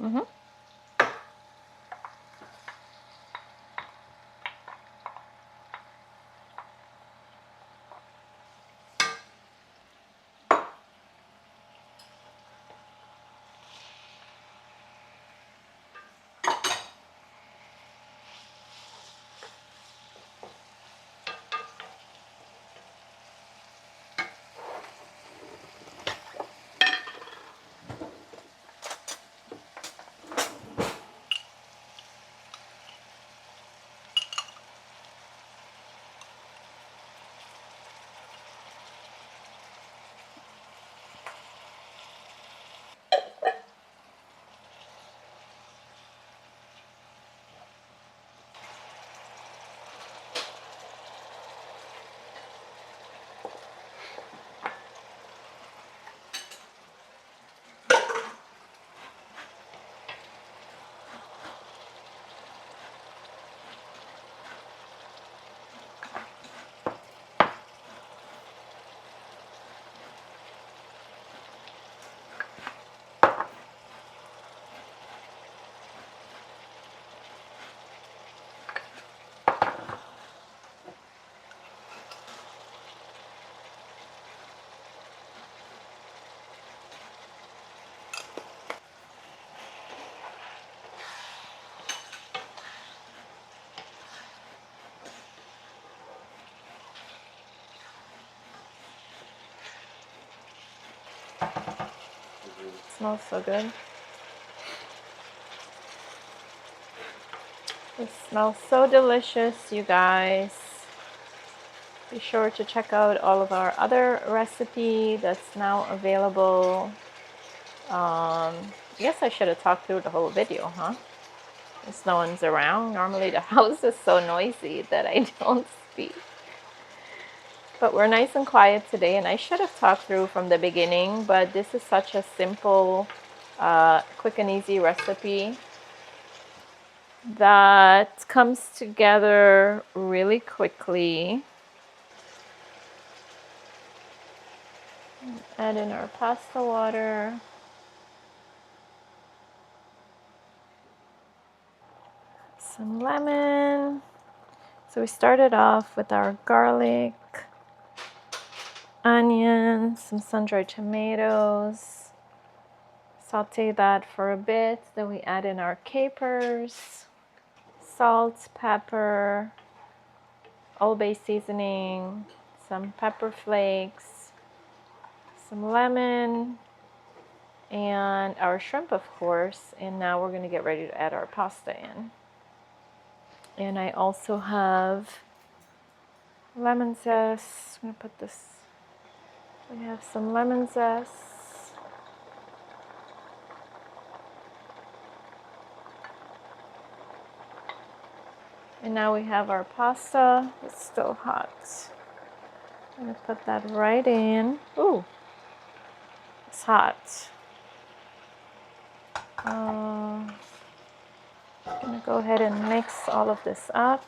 Mm-hmm. Smells so good. It smells so delicious, you guys. Be sure to check out all of our other recipe that's now available. I guess I should have talked through the whole video, huh? Since no one's around. Normally the house is so noisy that I don't speak. But we're nice and quiet today, and I should have talked through from the beginning, but this is such a simple, quick and easy recipe that comes together really quickly. Add in our pasta water. Some lemon. So we started off with our garlic, onions, some sun-dried tomatoes. Saute that for a bit. Then we add in our capers, salt, pepper, Old Bay seasoning, some pepper flakes, some lemon, and our shrimp, of course. And now we're going to get ready to add our pasta in. And I also have lemon zest. I'm going to put this. We have some lemon zest. And now we have our pasta. It's still hot. I'm going to put that right in. Ooh, it's hot. I'm going to go ahead and mix all of this up.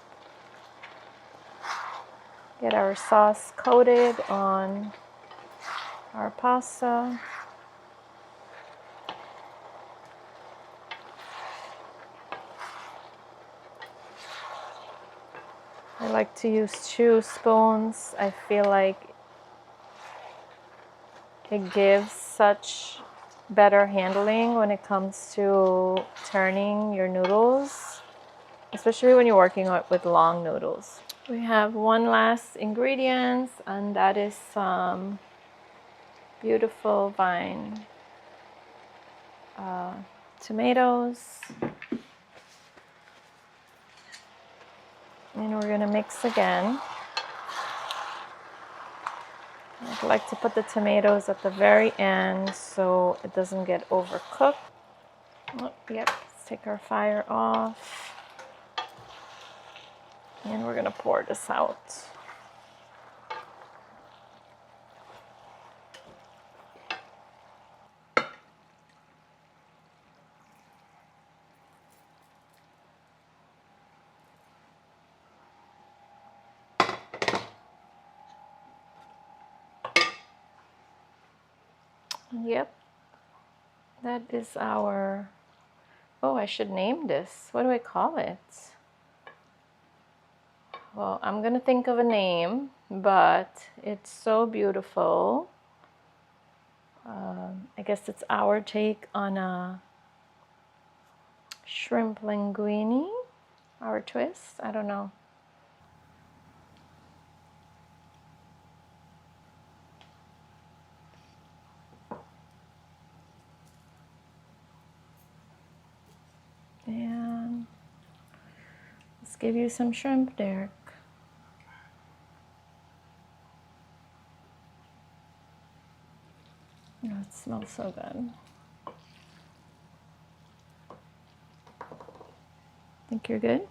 Get our sauce coated on our pasta. I like to use 2 spoons. I feel like it gives such better handling when it comes to turning your noodles, especially when you're working with long noodles. We have one last ingredient, and that is some beautiful vine tomatoes. And we're going to mix again. I like to put the tomatoes at the very end so it doesn't get overcooked. Oh, yep, let's take our fire off. And we're going to pour this out. Yep, that is our Oh, I should name this. What do I call it? Well, I'm gonna think of a name, but it's so beautiful. I guess it's our take on a shrimp linguine, our twist. I don't know. And let's give you some shrimp, Derek. Oh, it smells so good. Think you're good?